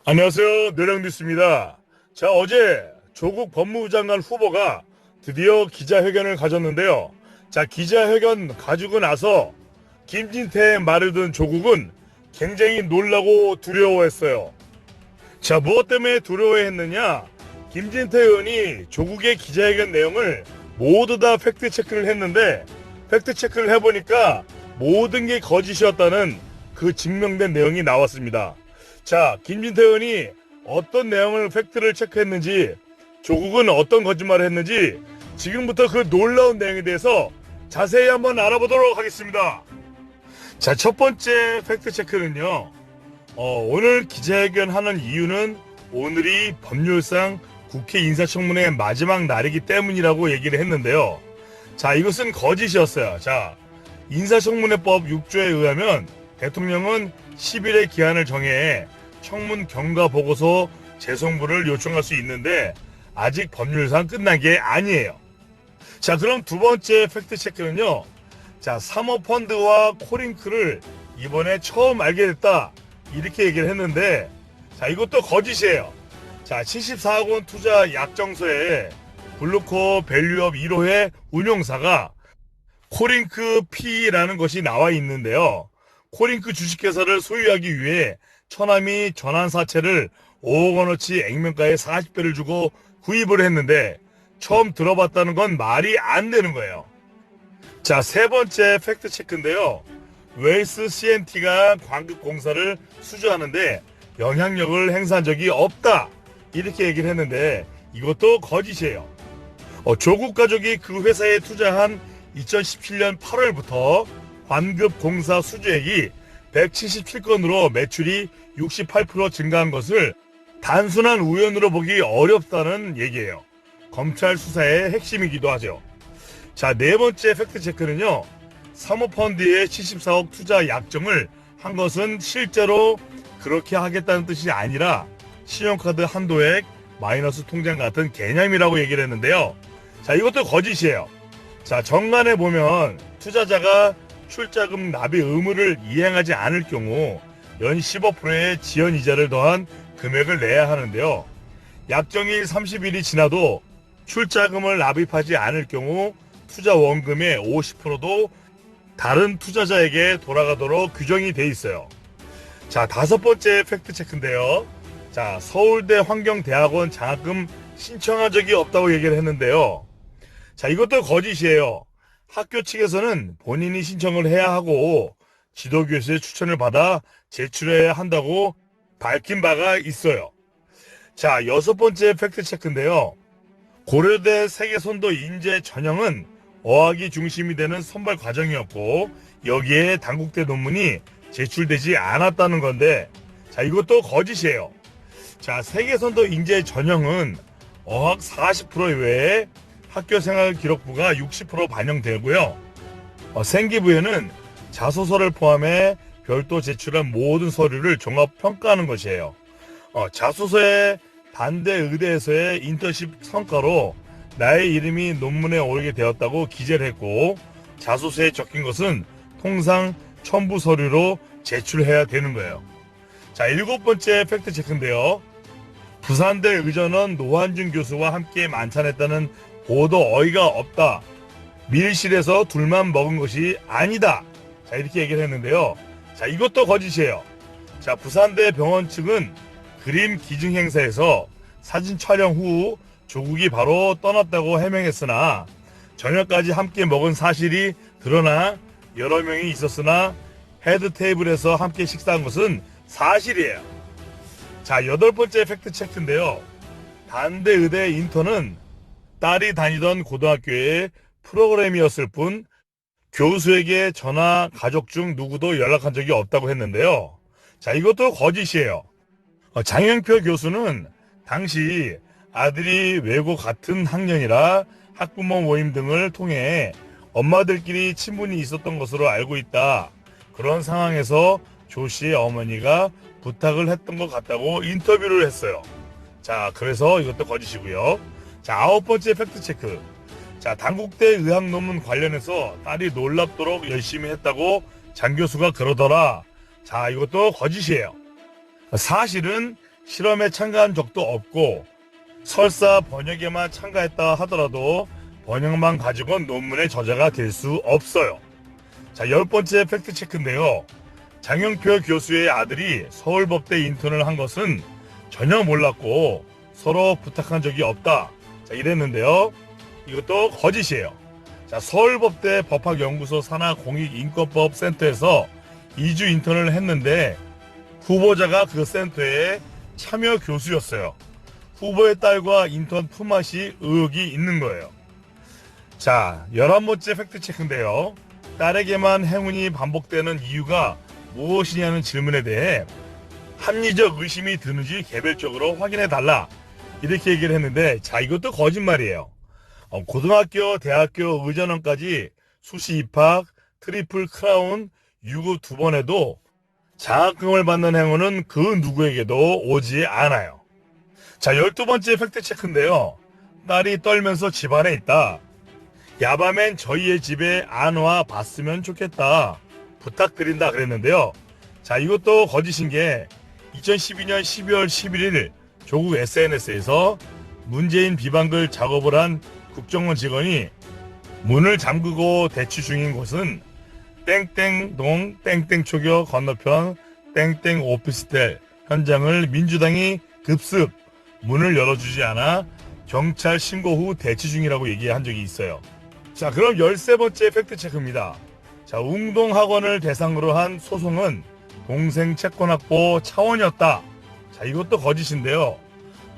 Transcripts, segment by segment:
안녕하세요. 뇌령뉴스입니다. 자, 어제 조국 법무부 장관 후보가 드디어 기자회견을 가졌는데요. 자, 기자회견 가지고 나서 김진태의 말을 듣은 조국은 굉장히 놀라고 두려워했어요. 자, 무엇 때문에 두려워했느냐? 김진태 의원이 조국의 기자회견 내용을 모두 다 팩트체크를 했는데 팩트체크를 해보니까 모든 게 거짓이었다는 그 증명된 내용이 나왔습니다. 자, 김진태 의원이 어떤 내용을 팩트를 체크했는지, 조국은 어떤 거짓말을 했는지 지금부터 그 놀라운 내용에 대해서 자세히 한번 알아보도록 하겠습니다. 자, 첫 번째 팩트 체크는요. 오늘 기자회견 하는 이유는 오늘이 법률상 국회 인사청문회 마지막 날이기 때문이라고 얘기를 했는데요. 자, 이것은 거짓이었어요. 자, 인사청문회법 6조에 의하면 대통령은 10일의 기한을 정해 청문 경과 보고서 재송부를 요청할 수 있는데 아직 법률상 끝난 게 아니에요. 자, 그럼 두 번째 팩트 체크는요. 자, 사모펀드와 코링크를 이번에 처음 알게 됐다. 이렇게 얘기를 했는데, 자, 이것도 거짓이에요. 자, 74억 원 투자 약정서에 블루코 밸류업 1호의 운용사가 코링크 P라는 것이 나와 있는데요. 코링크 주식회사를 소유하기 위해 처남이 전환사채를 5억 원어치 액면가에 40배를 주고 구입을 했는데 처음 들어봤다는 건 말이 안 되는 거예요. 자, 세 번째 팩트 체크인데요. 웨이스 CNT가 광급공사를 수주하는데 영향력을 행사한 적이 없다. 이렇게 얘기를 했는데 이것도 거짓이에요. 조국 가족이 그 회사에 투자한 2017년 8월부터 광급공사 수주액이 177건으로 매출이 68% 증가한 것을 단순한 우연으로 보기 어렵다는 얘기예요. 검찰 수사의 핵심이기도 하죠. 자, 네 번째 팩트 체크는요. 사모펀드의 74억 투자 약정을 한 것은 실제로 그렇게 하겠다는 뜻이 아니라 신용카드 한도액 마이너스 통장 같은 개념이라고 얘기를 했는데요. 자, 이것도 거짓이에요. 자, 정관에 보면 투자자가 출자금 납입 의무를 이행하지 않을 경우 연 15%의 지연 이자를 더한 금액을 내야 하는데요. 약정일 30일이 지나도 출자금을 납입하지 않을 경우 투자 원금의 50%도 다른 투자자에게 돌아가도록 규정이 돼 있어요. 자, 다섯 번째 팩트 체크인데요. 자, 서울대 환경대학원 장학금 신청한 적이 없다고 얘기를 했는데요. 자, 이것도 거짓이에요. 학교 측에서는 본인이 신청을 해야 하고 지도교수의 추천을 받아 제출해야 한다고 밝힌 바가 있어요. 자, 여섯 번째 팩트 체크인데요. 고려대 세계선도 인재 전형은 어학이 중심이 되는 선발 과정이었고 여기에 단국대 논문이 제출되지 않았다는 건데, 자, 이것도 거짓이에요. 자, 세계선도 인재 전형은 어학 40% 이외에 학교생활 기록부가 60% 반영되고요. 생기부에는 자소서를 포함해 별도 제출한 모든 서류를 종합 평가하는 것이에요. 자소서에 반대 의대에서의 인턴십 성과로 나의 이름이 논문에 오르게 되었다고 기재를 했고 자소서에 적힌 것은 통상 첨부 서류로 제출해야 되는 거예요. 자, 일곱 번째 팩트 체크인데요. 부산대 의전원 노한준 교수와 함께 만찬했다는 보도 어이가 없다. 밀실에서 둘만 먹은 것이 아니다. 자, 이렇게 얘기를 했는데요. 자, 이것도 거짓이에요. 자, 부산대 병원 측은 그림 기증 행사에서 사진 촬영 후 조국이 바로 떠났다고 해명했으나 저녁까지 함께 먹은 사실이 드러나 여러 명이 있었으나 헤드 테이블에서 함께 식사한 것은 사실이에요. 자, 여덟 번째 팩트 체크인데요. 단대 의대 인턴은 딸이 다니던 고등학교의 프로그램이었을 뿐 교수에게 전화 가족 중 누구도 연락한 적이 없다고 했는데요. 자, 이것도 거짓이에요. 장영표 교수는 당시 아들이 외고 같은 학년이라 학부모 모임 등을 통해 엄마들끼리 친분이 있었던 것으로 알고 있다. 그런 상황에서 조 씨의 어머니가 부탁을 했던 것 같다고 인터뷰를 했어요. 자, 그래서 이것도 거짓이고요. 자, 아홉 번째 팩트 체크. 자, 단국대 의학 논문 관련해서 딸이 놀랍도록 열심히 했다고 장 교수가 그러더라. 자, 이것도 거짓이에요. 사실은 실험에 참가한 적도 없고 설사 번역에만 참가했다 하더라도 번역만 가지고는 논문의 저자가 될 수 없어요. 자, 10번째 팩트체크인데요. 장영표 교수의 아들이 서울법대 인턴을 한 것은 전혀 몰랐고 서로 부탁한 적이 없다. 자, 이랬는데요. 이것도 거짓이에요. 자, 서울법대 법학연구소 산하 공익인권법 센터에서 2주 인턴을 했는데 후보자가 그 센터의 참여 교수였어요. 후보의 딸과 인턴 품앗이 의혹이 있는 거예요. 자, 11번째 팩트체크인데요. 딸에게만 행운이 반복되는 이유가 무엇이냐는 질문에 대해 합리적 의심이 드는지 개별적으로 확인해달라. 이렇게 얘기를 했는데, 자, 이것도 거짓말이에요. 고등학교, 대학교 의전원까지 수시 입학, 트리플 크라운, 유급 2번 해도 장학금을 받는 행운은 그 누구에게도 오지 않아요. 자, 12번째 팩트체크인데요. 딸이 떨면서 집안에 있다. 야밤엔 저희의 집에 안 와 봤으면 좋겠다. 부탁드린다 그랬는데요. 자, 이것도 거짓인 게 2012년 12월 11일 조국 SNS에서 문재인 비방글 작업을 한 국정원 직원이 문을 잠그고 대치 중인 곳은 땡땡동 땡땡초교 건너편 땡땡 오피스텔 현장을 민주당이 급습 문을 열어주지 않아 경찰 신고 후 대치 중이라고 얘기한 적이 있어요. 자, 그럼 13번째 팩트체크입니다. 자, 웅동학원을 대상으로 한 소송은 동생 채권 확보 차원이었다. 자, 이것도 거짓인데요.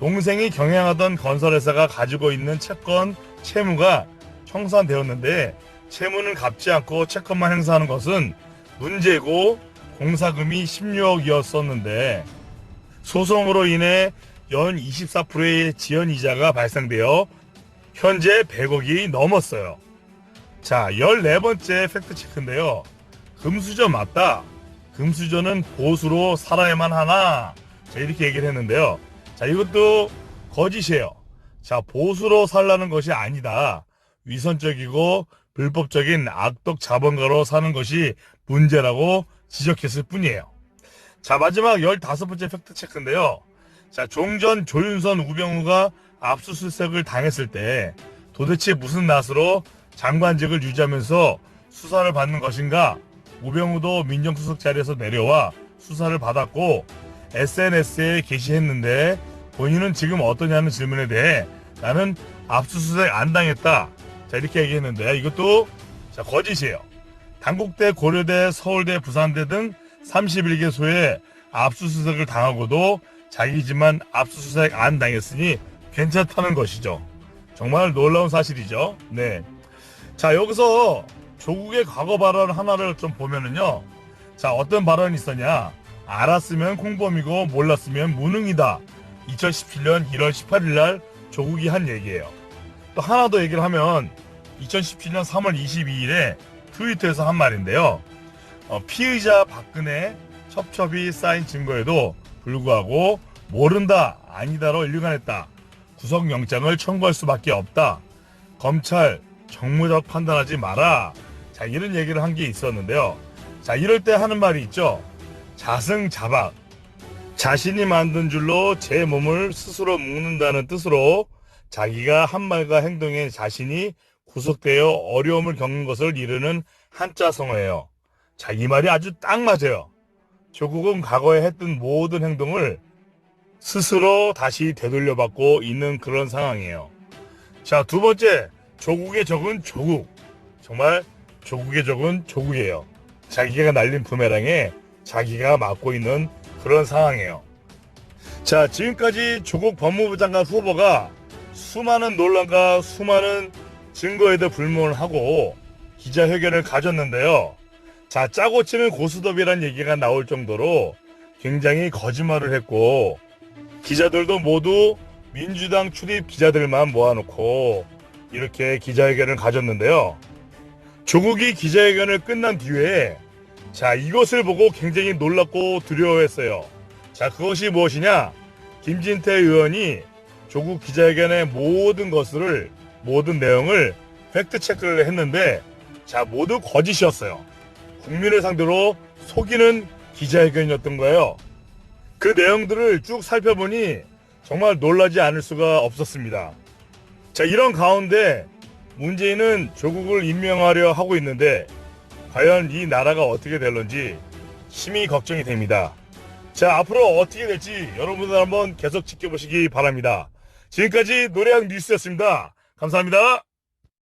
동생이 경영하던 건설회사가 가지고 있는 채권, 채무가 청산되었는데 채무는 갚지 않고 채권만 행사하는 것은 문제고 공사금이 16억이었었는데 소송으로 인해 연 24%의 지연이자가 발생되어 현재 100억이 넘었어요. 자, 14번째 팩트체크인데요. 금수저 맞다. 금수저는 보수로 살아야만 하나. 자, 이렇게 얘기를 했는데요. 자, 이것도 거짓이에요. 자, 보수로 살라는 것이 아니다. 위선적이고 불법적인 악덕 자본가로 사는 것이 문제라고 지적했을 뿐이에요. 자, 마지막 15번째 팩트체크인데요. 자, 종전 조윤선 우병우가 압수수색을 당했을 때 도대체 무슨 낯으로 장관직을 유지하면서 수사를 받는 것인가? 우병우도 민정수석 자리에서 내려와 수사를 받았고 SNS에 게시했는데 본인은 지금 어떠냐는 질문에 대해 나는 압수수색 안 당했다. 자, 이렇게 얘기했는데 이것도 자, 거짓이에요. 단국대, 고려대, 서울대, 부산대 등 31개소에 압수수색을 당하고도 자기 집만 압수수색 안 당했으니 괜찮다는 것이죠. 정말 놀라운 사실이죠. 네. 자, 여기서 조국의 과거 발언 하나를 좀 보면은요. 자, 어떤 발언이 있었냐. 알았으면 공범이고 몰랐으면 무능이다. 2017년 1월 18일 날 조국이 한 얘기예요. 또 하나 더 얘기를 하면 2017년 3월 22일에 트위터에서 한 말인데요. 피의자 박근혜 첩첩이 쌓인 증거에도 불구하고 모른다, 아니다로 일관했다. 구속영장을 청구할 수밖에 없다. 검찰 정무적 판단하지 마라. 자, 이런 얘기를 한 게 있었는데요. 자, 이럴 때 하는 말이 있죠. 자승자박. 자신이 만든 줄로 제 몸을 스스로 묶는다는 뜻으로 자기가 한 말과 행동에 자신이 구속되어 어려움을 겪는 것을 이르는 한자성어예요. 자, 이 말이 아주 딱 맞아요. 조국은 과거에 했던 모든 행동을 스스로 다시 되돌려받고 있는 그런 상황이에요. 자, 두 번째, 조국의 적은 조국. 정말 조국의 적은 조국이에요. 자기가 날린 부메랑에 자기가 맞고 있는 그런 상황이에요. 자, 지금까지 조국 법무부 장관 후보가 수많은 논란과 수많은 증거에도 불문을 하고 기자회견을 가졌는데요. 자, 짜고 치는 고스톱이란 얘기가 나올 정도로 굉장히 거짓말을 했고 기자들도 모두 민주당 출입 기자들만 모아놓고 이렇게 기자회견을 가졌는데요. 조국이 기자회견을 끝난 뒤에 자, 이것을 보고 굉장히 놀랐고 두려워했어요. 자, 그것이 무엇이냐? 김진태 의원이 조국 기자회견의 모든 내용을 팩트체크를 했는데 자, 모두 거짓이었어요. 국민을 상대로 속이는 기자회견이었던 거예요. 그 내용들을 쭉 살펴보니 정말 놀라지 않을 수가 없었습니다. 자, 이런 가운데 문재인은 조국을 임명하려 하고 있는데 과연 이 나라가 어떻게 될런지 심히 걱정이 됩니다. 자, 앞으로 어떻게 될지 여러분들 한번 계속 지켜보시기 바랍니다. 지금까지 노래학 뉴스였습니다. 감사합니다.